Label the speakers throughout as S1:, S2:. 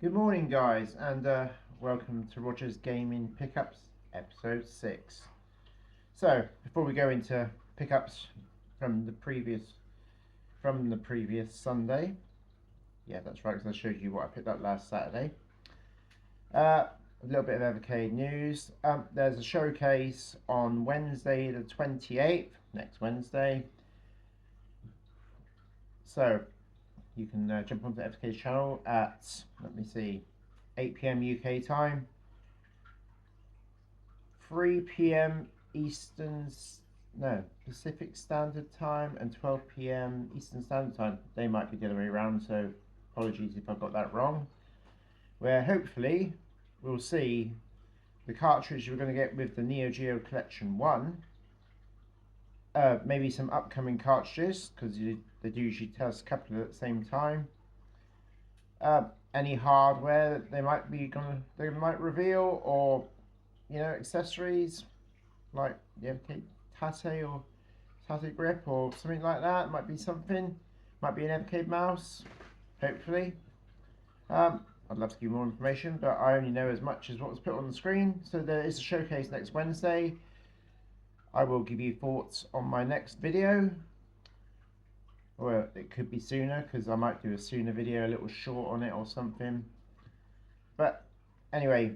S1: Good morning, guys, and welcome to Roger's Gaming Pickups, episode 6. So, before we go into pickups from the previous Sunday, yeah, that's right, because I showed you what I picked up last Saturday. A little bit of Evercade news. There's a showcase on Wednesday, the 28th, next Wednesday. So, you can jump onto Evercade's channel at, let me see, 8 p.m. UK time, 3 p.m. Pacific Standard Time, and 12 p.m. Eastern Standard Time. They might be the other way around, so apologies if I got that wrong. Where hopefully we'll see the cartridge we're going to get with the Neo Geo Collection 1. Maybe some upcoming cartridges, because they do usually tell us a couple at the same time. Any hardware that they might reveal, or accessories like the Evercade Tate or Tate grip or something like that. Might be something. Might be an Evercade mouse. Hopefully. I'd love to give you more information, but I only know as much as what was put on the screen. So there is a showcase next Wednesday. I will give you thoughts on my next video. Well, it could be sooner, because I might do a sooner video, a little short on it or something. But anyway,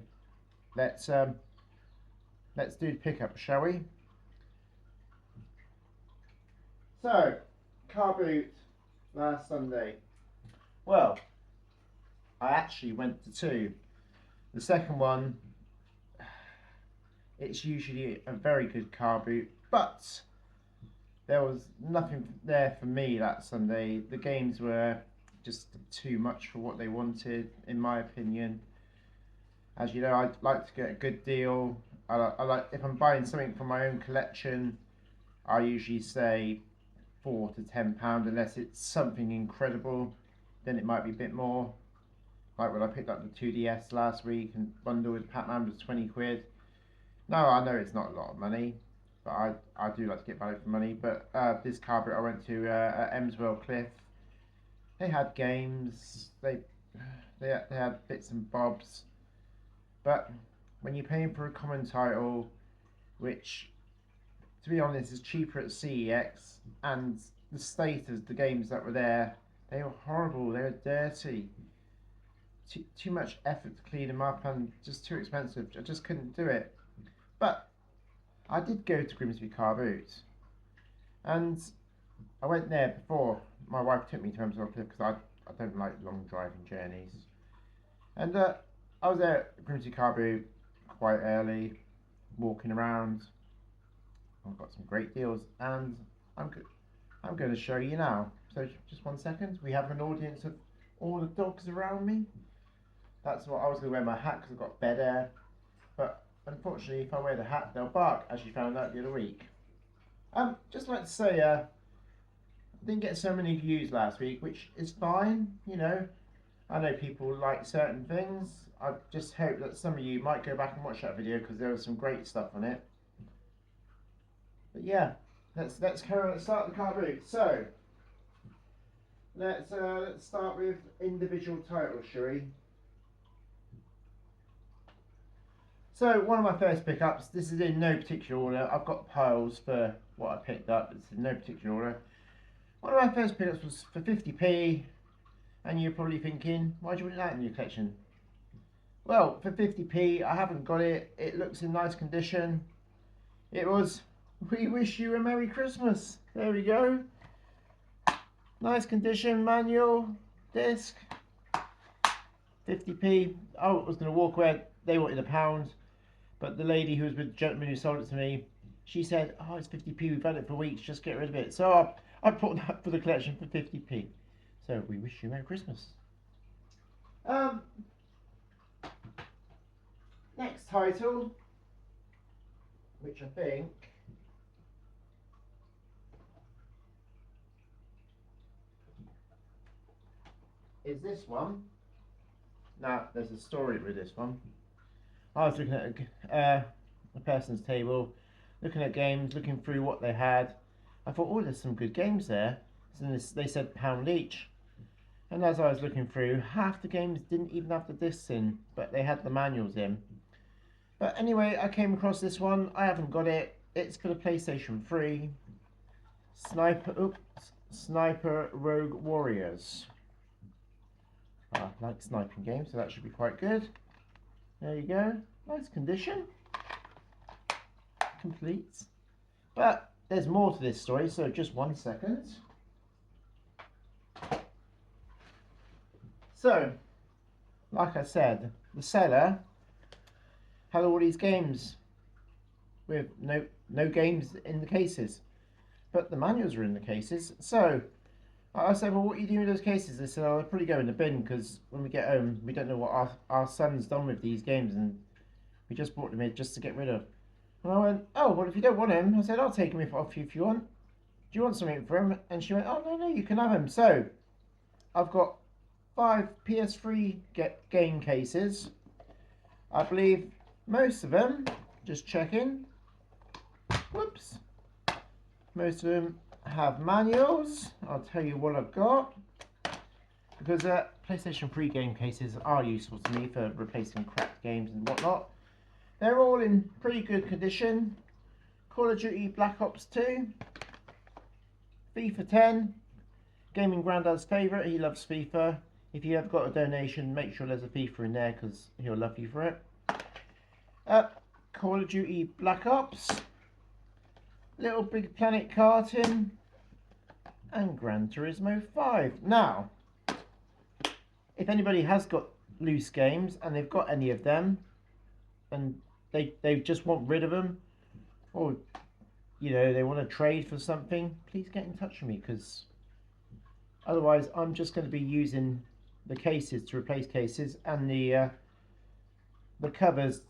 S1: let's do the pickup, shall we? So, car boot last Sunday. Well, I actually went to two. The second one, it's usually a very good car boot, but there was nothing there for me that Sunday. The games were just too much for what they wanted, in my opinion. As you know, I like to get a good deal. I like, if I'm buying something from my own collection, I usually say £4 to £10, unless it's something incredible, then it might be a bit more. Like when I picked up the 2DS last week and bundle with Pac-Man was 20 quid. No, I know it's not a lot of money, but I do like to get value for money. But this car boot I went to at Emswell Cliff, they had games, they had bits and bobs, but when you're paying for a common title, which to be honest is cheaper at CEX, and the state of the games that were there, they were horrible, they were dirty, too much effort to clean them up, and just too expensive. I just couldn't do it. But I did go to Grimsby Car Boot, and I went there before my wife took me to Emswell Cliff, because I don't like long driving journeys. And I was there at Grimsby Car Boot quite early, walking around. I've got some great deals, and I'm going to show you now. So just 1 second. We have an audience of all the dogs around me. That's what I was going to wear my hat, because I've got bed air. But unfortunately, if I wear the hat, they'll bark, as you found out the other week. Just like to say, I didn't get so many views last week, which is fine. I know people like certain things. I just hope that some of you might go back and watch that video, because there was some great stuff on it. But yeah, let's start the car boot. So let's start with individual titles, shall we? So one of my first pickups. This is in no particular order. I've got piles for what I picked up. It's in no particular order. One of my first pickups was for 50p, and you're probably thinking, why do you want that in your collection? Well, for 50p, I haven't got it. It looks in nice condition. It was We Wish You a Merry Christmas. There we go. Nice condition, manual, disc. 50p. I was going to walk away. They wanted £1. But the lady who was with the gentleman who sold it to me, she said, oh, it's 50p. We've had it for weeks. Just get rid of it. So I bought that for the collection for 50p. So we wish you a Merry Christmas. Next title, which I think is this one. Now, there's a story with this one. I was looking at a person's table, looking at games, looking through what they had. I thought, oh, there's some good games there. So they said £1 each. And as I was looking through, half the games didn't even have the discs in, but they had the manuals in. But anyway, I came across this one. I haven't got it. It's for the PlayStation 3. Sniper Rogue Warriors. I like sniping games, so that should be quite good. There you go. Nice condition. Complete. But there's more to this story, so just 1 second. So, like I said, the seller had all these games with no games in the cases, but the manuals are in the cases. So I said, well, what are you doing with those cases? They said, oh, they'll probably go in the bin because when we get home, we don't know what our son's done with these games, and we just brought them in just to get rid of. And I went, oh, well, if you don't want him, I said, I'll take him off you if you want. Do you want something for him? And she went, oh, no, you can have him. So I've got 5 PS3 game cases. I believe most of them, just checking, whoops, most of them have manuals. I'll tell you what I've got, because PlayStation 3 game cases are useful to me for replacing cracked games and whatnot. They're all in pretty good condition. Call of Duty Black Ops 2, FIFA 10, Gaming Grandad's favourite, he loves FIFA. If you have got a donation, make sure there's a FIFA in there because he'll love you for it. Call of Duty Black Ops, Little Big Planet Karting, and Gran Turismo 5. Now, if anybody has got loose games and they've got any of them and they just want rid of them, or they want to trade for something, please get in touch with me, because otherwise I'm just going to be using the cases to replace cases, and the covers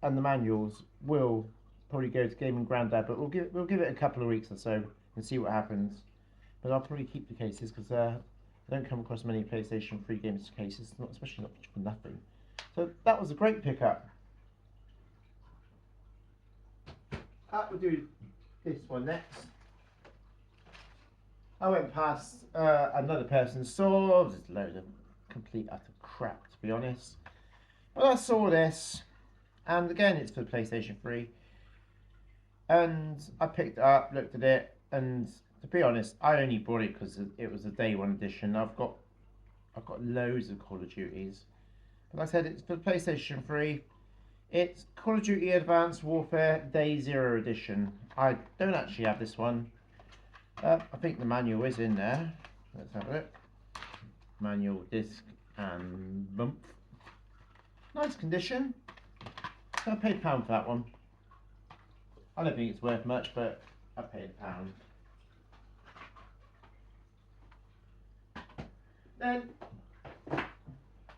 S1: and the manuals will probably go to Gaming Grandad, but we'll give it a couple of weeks or so and see what happens. But I'll probably keep the cases because I don't come across many PlayStation 3 games cases, especially not for nothing. So that was a great pickup. We'll do this one next. I went past another person's store. There's a load of complete utter crap, to be honest. But I saw this, and again, it's for the PlayStation 3. And I picked it up, looked at it, and to be honest, I only bought it because it was a day one edition. I've got loads of Call of Duties. But like I said, it's for the PlayStation 3. It's Call of Duty Advanced Warfare Day 0 edition. I don't actually have this one. I think the manual is in there. Let's have a look. Manual, disc, and bump. Nice condition. So I paid £1 for that one. I don't think it's worth much, but I paid £1. Then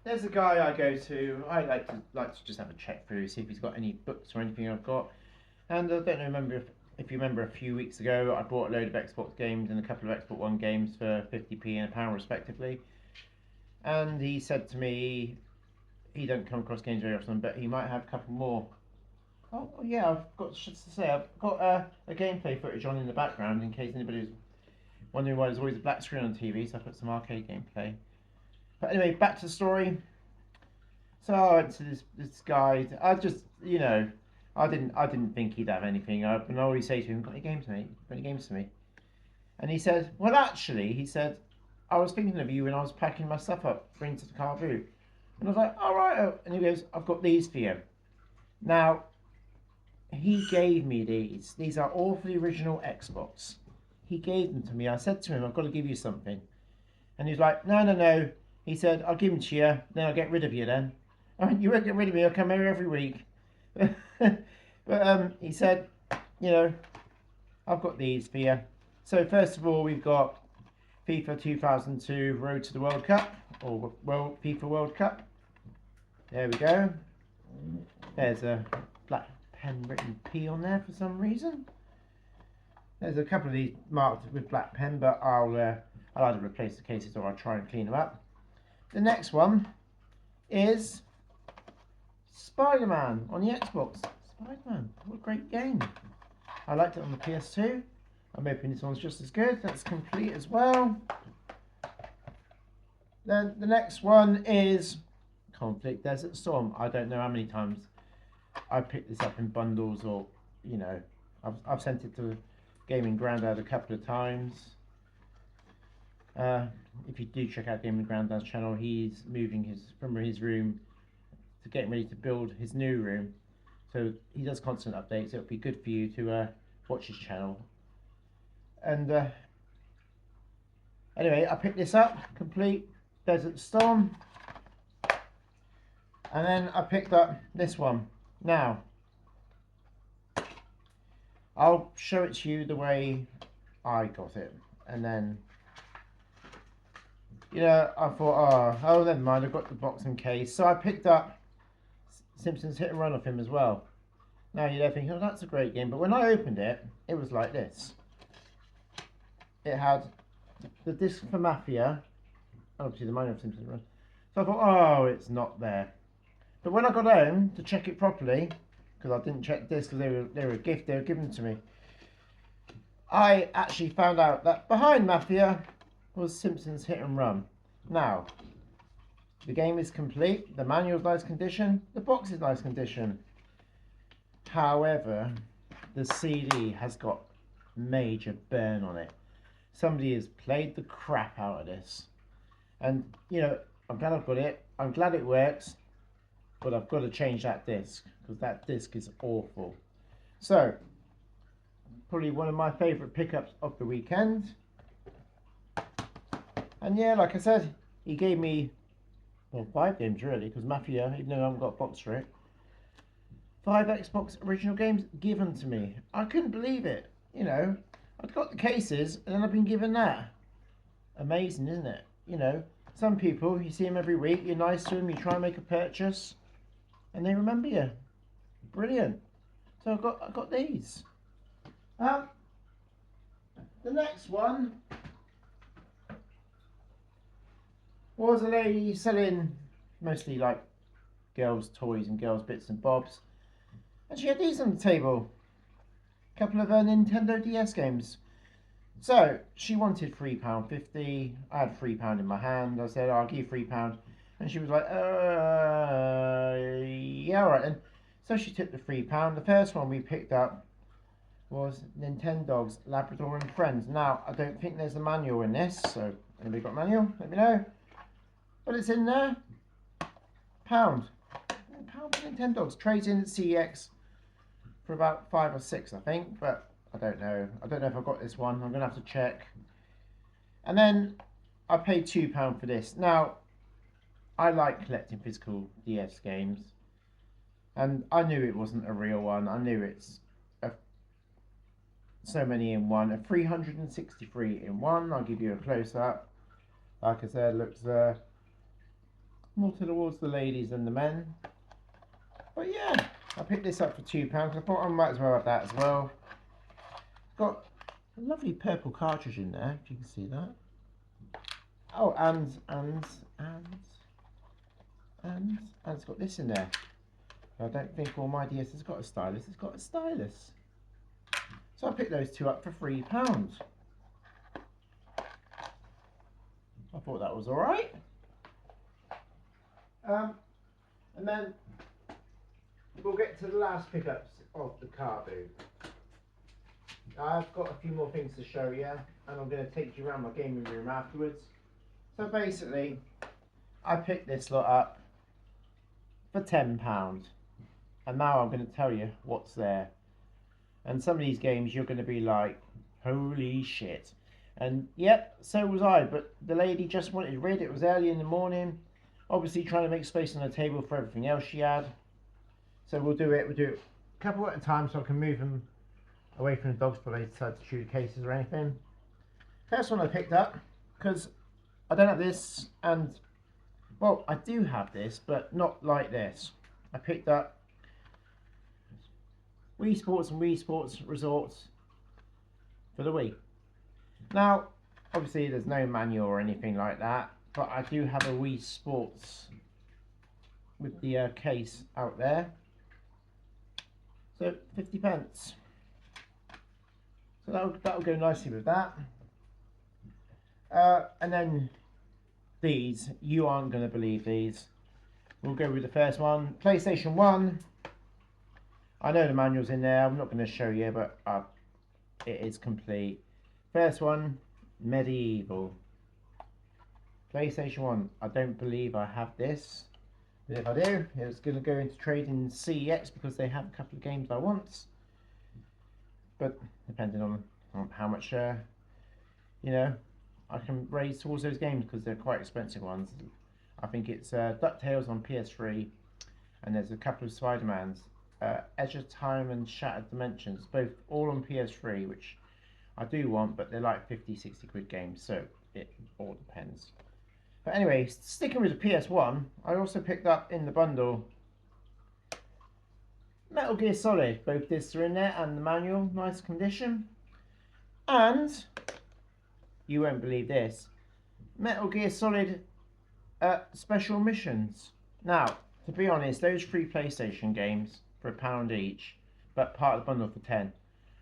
S1: there's a guy I go to. I like to just have a check through, see if he's got any books or anything I've got. And I don't remember if you remember a few weeks ago, I bought a load of Xbox games and a couple of Xbox One games for 50p and £1 respectively. And he said to me, he don't come across games very often, but he might have a couple more. Oh yeah, I've got just to say, I've got a gameplay footage on in the background in case anybody's wondering why there's always a black screen on TV. So I put some arcade gameplay. But anyway, back to the story. So I went to this guy. I just, I didn't think he'd have anything. I always say to him, "Got any games, mate? Got any games for me?" And he said, "Well, actually," he said, "I was thinking of you when I was packing my stuff up, bringing to the car boot." And I was like, "All right." Oh. And he goes, "I've got these for you." Now, he gave me these. These are all for the original Xbox. He gave them to me. I said to him, "I've got to give you something." And he was like, No. He said, "I'll give them to you, then I'll get rid of you then." I went, "You won't get rid of me, I'll come here every week." But he said, "I've got these for you." So first of all, we've got FIFA 2002 Road to the World Cup, or FIFA World Cup. There we go. There's a black pen written P on there for some reason. There's a couple of these marked with black pen, but I'll either replace the cases or I'll try and clean them up. The next one is Spider-Man on the Xbox. Spider-Man, what a great game. I liked it on the PS2. I'm hoping this one's just as good. That's complete as well. Then the next one is Conflict Desert Storm. I don't know how many times I picked this up in bundles, or you know, I've sent it to Gaming Grandad a couple of times. If you do check out Gaming Grandad's channel, he's moving from his room to getting ready to build his new room. So he does constant updates. It'll be good for you to watch his channel. And anyway, I picked this up, Complete Desert Storm. And then I picked up this one. Now, I'll show it to you the way I got it. And then, you know, I thought, oh, never mind, I've got the box and case. So I picked up Simpsons Hit and Run of him as well. Now you're thinking, oh, that's a great game. But when I opened it, it was like this. It had the disc for Mafia, obviously the manual of Simpsons Run. So I thought, oh, it's not there. But when I got home to check it properly, because I didn't check the discs because they were a gift, they were given to me, I actually found out that behind Mafia was Simpsons Hit and Run. Now, the game is complete, the manual's nice condition, the box is nice condition. However, the CD has got major burn on it. Somebody has played the crap out of this. And, you know, I'm glad I've got it. I'm glad it works. But I've got to change that disc, because that disc is awful. So, probably one of my favourite pickups of the weekend. And yeah, like I said, he gave me, well, 5 games really, because Mafia, even though I haven't got a box for it, 5 Xbox original games given to me. I couldn't believe it. You know, I've got the cases, and then I've been given that. Amazing, isn't it? You know, some people, you see them every week, you're nice to them, you try and make a purchase, and they remember you. Brilliant. So I got these. The next one was a lady selling mostly like girls' toys and girls' bits and bobs, and she had these on the table. A couple of Nintendo DS games. So she wanted £3.50. I had £3 in my hand. I said, I'll give you £3. And she was like, yeah, all right then. So she took the £3. The first one we picked up was Nintendo's Labrador and Friends. Now, I don't think there's a manual in this, so anybody got a manual? Let me know. But it's in there. £1. £1 for Nintendo's. Trades in at CEX for about 5 or 6, I think, but I don't know. I don't know if I got this one. I'm going to have to check. And then I paid £2 for this. Now, I like collecting physical DS games. And I knew it wasn't a real one. I knew it's so many in one. A 363 in one. I'll give you a close-up. Like I said, looks more towards the ladies than the men. But yeah, I picked this up for £2. I thought I might as well have that as well. Got a lovely purple cartridge in there, if you can see that. Oh, and it's got this in there. I don't think all my DS has got a stylus. It's got a stylus. So I picked those two up for £3. I thought that was all right. And then we'll get to the last pickups of the car boot. I've got a few more things to show you, and I'm going to take you around my gaming room afterwards. So basically, I picked this lot up for £10, and now I'm going to tell you what's there. And some of these games you're going to be like, holy shit. And yep, so was I, but the lady just wanted rid. It was early in the morning, obviously trying to make space on the table for everything else she had. So we'll do it a couple at a time so I can move them away from the dogs before they decide to chew the cases or anything. First one I picked up, because I don't have this, and well, I do have this, but not like this. I picked up Wii Sports and Wii Sports Resorts for the Wii. Now, obviously there's no manual or anything like that, but I do have a Wii Sports with the case out there. So 50p. So that'll go nicely with that. And then these, you aren't going to believe these. We'll go with the first one. PlayStation 1. I know the manual's in there. I'm not going to show you, but it is complete. First one, Medieval. PlayStation 1. I don't believe I have this. But if I do, it's going to go into trade in CEX because they have a couple of games I want. But depending on how much, you know, I can raise towards those games because they're quite expensive ones. I think it's DuckTales on PS3, and there's a couple of Spider-Mans. Edge of Time and Shattered Dimensions, both all on PS3, which I do want, but they're like 50-60 quid games, so it all depends. But anyway, sticking with the PS1, I also picked up in the bundle Metal Gear Solid. Both discs are in there and the manual, nice condition. And, you won't believe this, Metal Gear Solid Special Missions. Now, to be honest, those 3 PlayStation games for £1 each, but part of the bundle for 10.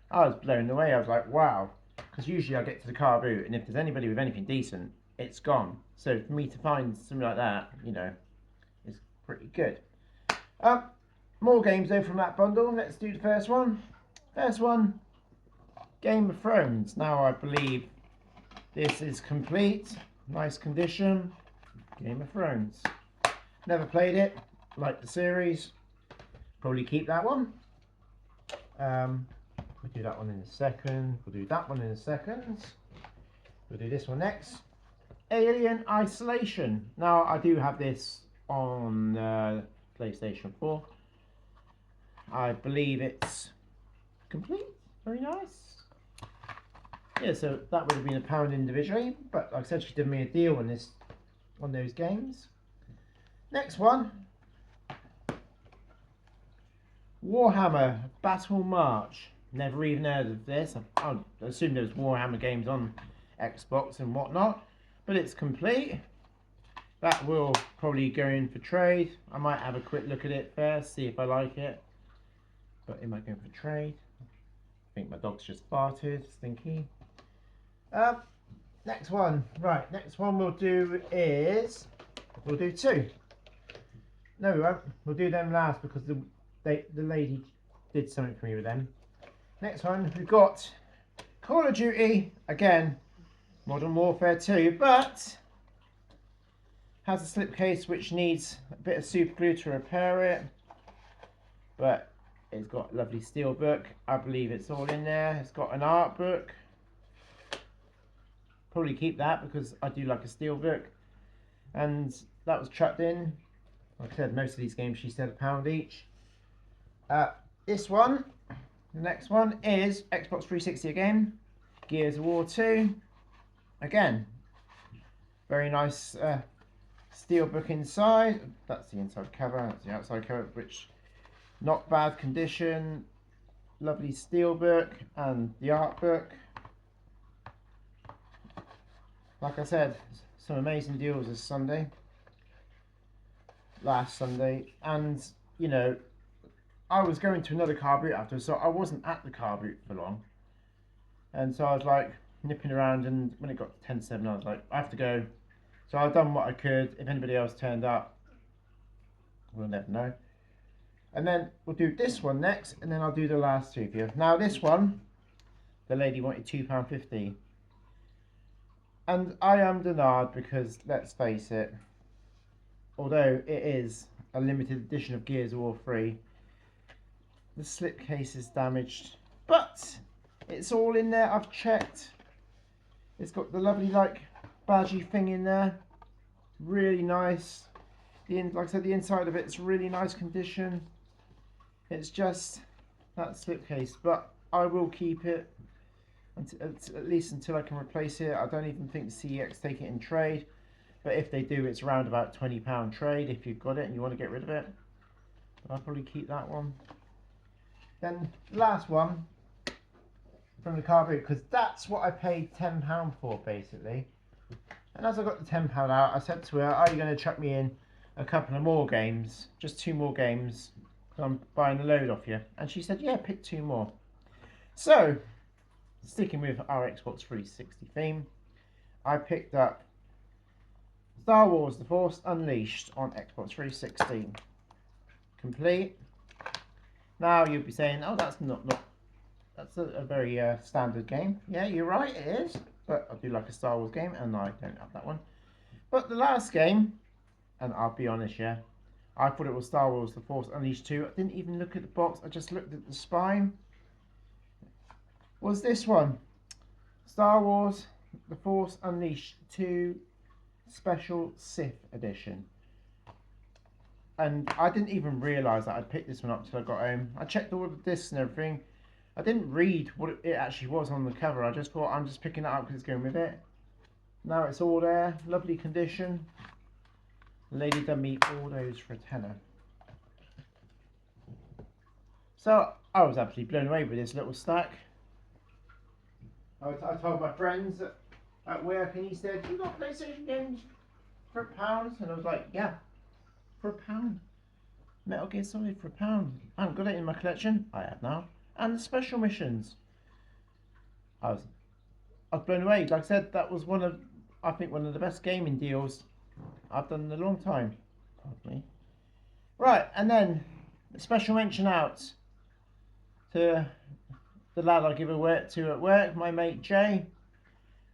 S1: I was blown away. I was like, wow. Because usually I get to the car boot, and if there's anybody with anything decent, it's gone. So for me to find something like that, you know, is pretty good. More games though from that bundle. Let's do the first one. First one, Game of Thrones. Now I believe this is complete. Nice condition. Game of Thrones. Never played it. Like the series. Probably keep that one. We'll do that one in a second. We'll do that one in a second. We'll do this one next. Alien Isolation. Now I do have this on PlayStation 4. I believe it's complete. Very nice. Yeah, so that would have been £1 individually, but like I said, she did me a deal on those games. Next one, Warhammer Battle March. Never even heard of this. I assume there's Warhammer games on Xbox and whatnot, but it's complete. That will probably go in for trade. I might have a quick look at it first, see if I like it. But it might go for trade. I think my dog's just farted, stinky. Next one. Right, next one we'll do is, we'll do 2. No, we won't. We'll do them last because the lady did something for me with them. Next one, we've got Call of Duty, again, Modern Warfare 2, but has a slipcase which needs a bit of super glue to repair it. But it's got a lovely steel book. I believe it's all in there. It's got an art book. Probably keep that because I do like a steel book. And that was chucked in. Like I said, most of these games she said £1 each. This one, the next one is Xbox 360 again. Gears of War 2. Again, very nice steel book inside. That's the inside cover. That's the outside cover, which not bad condition. Lovely steel book and the art book. Like I said, some amazing deals this Sunday. Last Sunday, and you know, I was going to another car boot after, so I wasn't at the car boot for long, and so I was like nipping around, and when it got to 10:07 I was like, I have to go. So I've done what I could. If anybody else turned up, we'll never know. And then we'll do this one next, and then I'll do the last 2 for you. Now this one, the lady wanted £2.50, and I am denied because let's face it, although it is a limited edition of Gears of War 3, the slipcase is damaged, but it's all in there. I've checked. It's got the lovely like badgy thing in there, really nice. Like I said, the inside of it's really nice condition. It's just that slipcase, but I will keep it at least until I can replace it. I don't even think CEX take it in trade. But if they do, it's around about £20 trade if you've got it and you want to get rid of it. But I'll probably keep that one. Then the last one from the car boot, because that's what I paid £10 for basically. And as I got the £10 out, I said to her, are you going to chuck me in a couple of more games? Just 2 more games. I'm buying a load off you. And she said, yeah, pick 2 more. So, sticking with our Xbox 360 theme, I picked up Star Wars: The Force Unleashed on Xbox 360. Complete. Now you'll be saying, oh, that's not that's a very standard game. Yeah, you're right, it is. But I do like a Star Wars game, and I don't have that one. But the last game, and I'll be honest, yeah, I thought it was Star Wars: The Force Unleashed 2. I didn't even look at the box. I just looked at the spine. Was this one? Star Wars: The Force Unleashed 2 Special Sith Edition. And I didn't even realise that I'd picked this one up until I got home. I checked all the discs and everything. I didn't read what it actually was on the cover. I just thought, I'm just picking it up because it's going with it. Now it's all there, lovely condition. The lady done me all those for a tenner. So I was absolutely blown away with this little stack. I told my friends at work, and he said, "You got PlayStation games for £1?" And I was like, "Yeah, for £1. Metal Gear Solid for £1. I haven't got it in my collection. I have now. And the special missions." I was blown away. Like I said, that was I think one of the best gaming deals I've done in a long time. Pardon me. Right, and then a special mention out to the lad I give a work to at work, my mate Jay,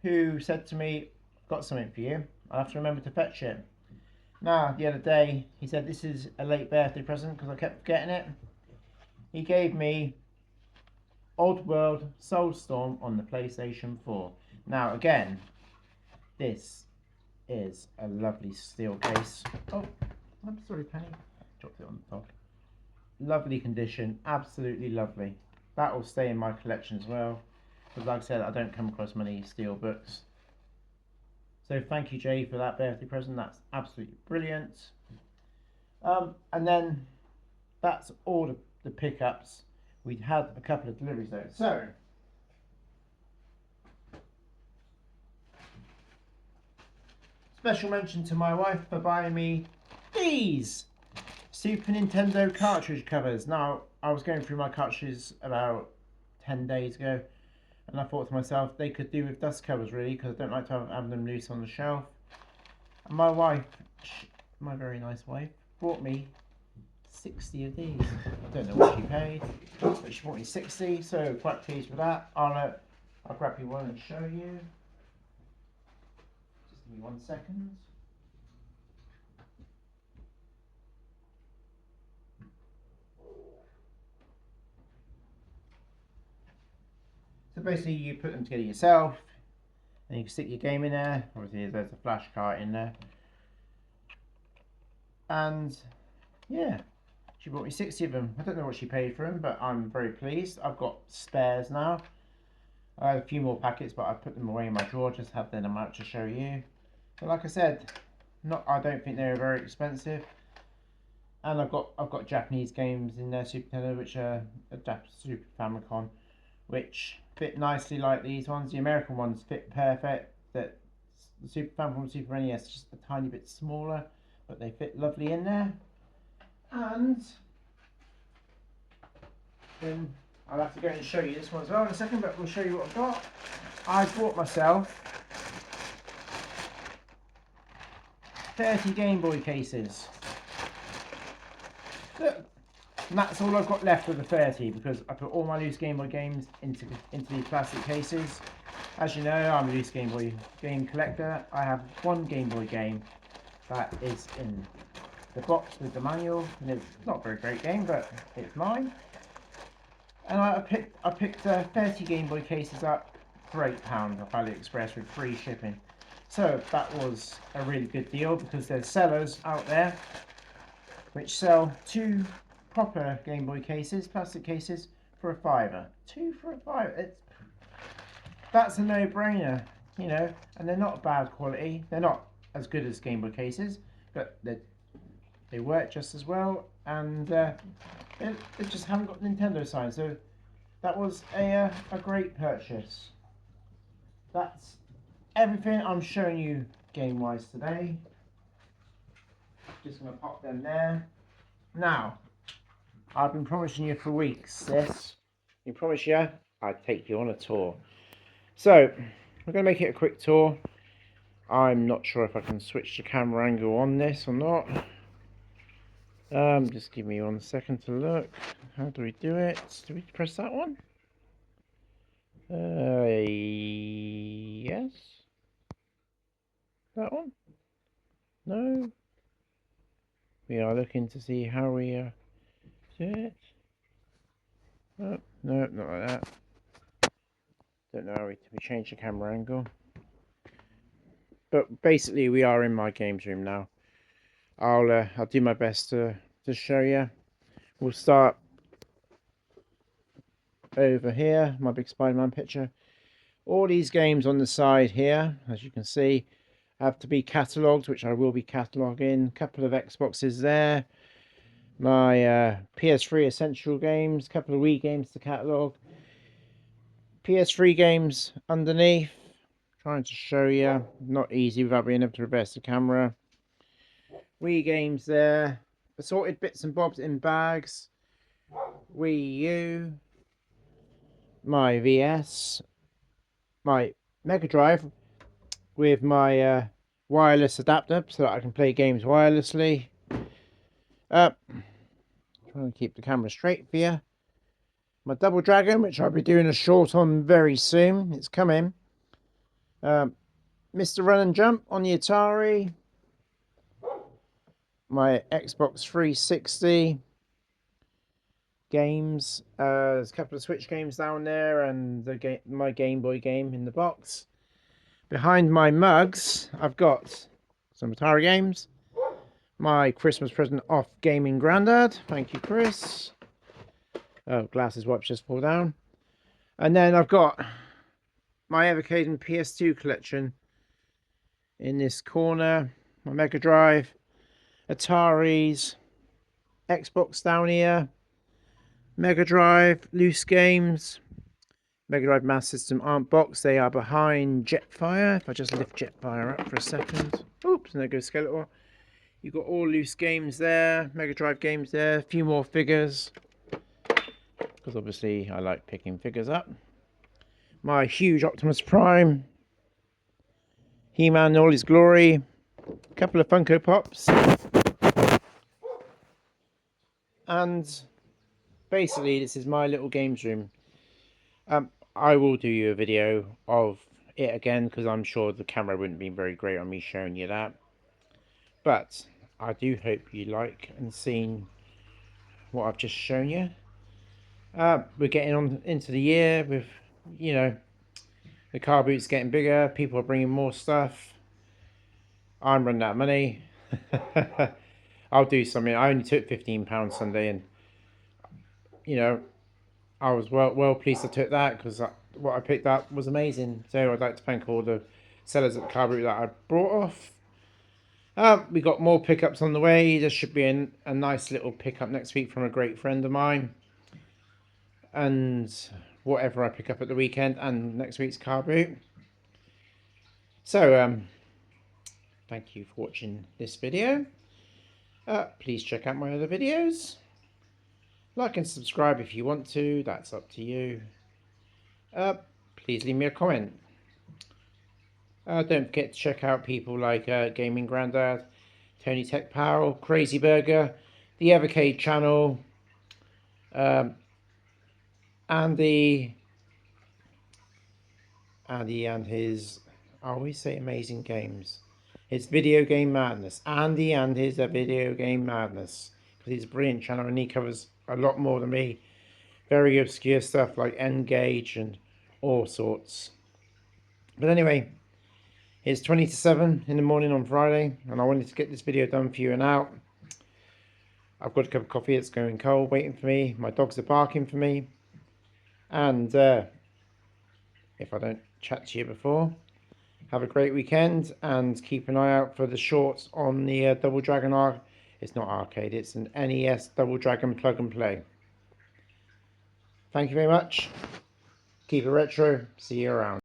S1: who said to me, "Got something for you. I'll have to remember to fetch it." Now, the other day, he said, "This is a late birthday present," because I kept forgetting it. He gave me Oddworld Soulstorm on the PlayStation 4. Now, again, this is a lovely steel case. Oh, I'm sorry, Penny. Dropped it on the top. Lovely condition, absolutely lovely. That will stay in my collection as well, because like I said, I don't come across many steel books. So thank you, Jay, for that birthday present. That's absolutely brilliant. And then that's all the pickups. We'd had a couple of deliveries though. So special mention to my wife for buying me these Super Nintendo cartridge covers. Now, I was going through my cartridges about 10 days ago, and I thought to myself, they could do with dust covers really, because I don't like to have them loose on the shelf. And my wife, my very nice wife, bought me 60 of these. I don't know what she paid, but she bought me 60, so quite pleased with that. I'll grab you one and show you. Just give me 1 second. So basically you put them together yourself, and you can stick your game in there. Obviously there's a flash cart in there. And yeah, she bought me 60 of them. I don't know what she paid for them, but I'm very pleased. I've got spares now. I have a few more packets, but I put them away in my drawer, just have them out to show you. But like I said, I don't think they're very expensive. And I've got Japanese games in there, Super Nintendo, which are Super Famicom, which fit nicely like these ones. The American ones fit perfect. The Super Famicom, Super NES is just a tiny bit smaller, but they fit lovely in there. And then I'll have to go and show you this one as well in a second, but we'll show you what I've got. I bought myself 30 Game Boy cases. Look, and that's all I've got left of the 30, because I put all my loose Game Boy games into these plastic cases. As you know, I'm a loose Game Boy game collector. I have one Game Boy game that is in the box with the manual, and it's not a very great game, but it's mine. And I picked 30 Game Boy cases up for £8 off AliExpress with free shipping. So that was a really good deal, because there's sellers out there which sell 2 proper Game Boy cases, plastic cases, for a £5. 2 for a £5. That's a no-brainer, you know. And they're not bad quality. They're not as good as Game Boy cases, but they work just as well. And they just haven't got Nintendo sign. So that was a great purchase. That's everything I'm showing you game-wise today. Just going to pop them there. Now, I've been promising you for weeks this. I promise you I'd take you on a tour. So, we're going to make it a quick tour. I'm not sure if I can switch the camera angle on this or not. Just give me 1 second to look. How do we do it? Do we press that one? Yes. That one? No. We are looking to see how we do it. Oh, no, not like that. Don't know how we change the camera angle. But basically, we are in my games room now. I'll do my best to show you. We'll start over here, my big Spider-Man picture. All these games on the side here, as you can see, have to be catalogued, which I will be cataloguing. A couple of Xboxes there. My PS3 essential games, a couple of Wii games to catalogue. PS3 games underneath. Trying to show you. Not easy without being able to reverse the camera. Wii games there. Assorted bits and bobs in bags. Wii U. My VS. My Mega Drive with my wireless adapter so that I can play games wirelessly. Trying to keep the camera straight for you. My Double Dragon, which I'll be doing a short on very soon. It's coming. Mr. Run and Jump on the Atari. My Xbox 360 games. There's a couple of Switch games down there, and my Game Boy game in the box. Behind my mugs, I've got some Atari games. My Christmas present off Gaming Grandad. Thank you, Chris. Oh, glasses wipes just fall down. And then I've got my Evercade and PS2 collection in this corner. My Mega Drive, Ataris, Xbox down here, Mega Drive, loose games, Mega Drive Master System aren't boxed. They are behind Jetfire. If I just lift Jetfire up for a second. Oops, and there goes Skeletor. You've got all loose games there, Mega Drive games there, a few more figures. Because obviously I like picking figures up. My huge Optimus Prime. He-Man in all his glory. A couple of Funko Pops. And basically this is my little games room. I will do you a video of it again because I'm sure the camera wouldn't be very great on me showing you that. But I do hope you like and seen what I've just shown you. We're getting on into the year with, you know, the car boot's getting bigger. People are bringing more stuff. I'm running out of money. I'll do something. I only took £15 Sunday, and you know, I was well pleased I took that because what I picked up was amazing. So I'd like to thank all the sellers at the car boot that I brought off. We got more pickups on the way. There should be a nice little pickup next week from a great friend of mine. And whatever I pick up at the weekend and next week's car boot. So, thank you for watching this video. Please check out my other videos. Like and subscribe if you want to. That's up to you. Please leave me a comment. Don't forget to check out people like Gaming Grandad, Tony Tech Pal, Crazy Burger, the Evercade channel, Andy and his, I always say amazing games. It's Video Game Madness. Andy and his Video Game Madness. Because he's a brilliant channel and he covers a lot more than me. Very obscure stuff like N-Gage and all sorts. But anyway, it's 20 to 7 in the morning on Friday, and I wanted to get this video done for you and out. I've got a cup of coffee that's going cold waiting for me. My dogs are barking for me. And if I don't chat to you before, have a great weekend and keep an eye out for the shorts on the Double Dragon It's not arcade, it's an NES Double Dragon plug and play. Thank you very much. Keep it retro. See you around.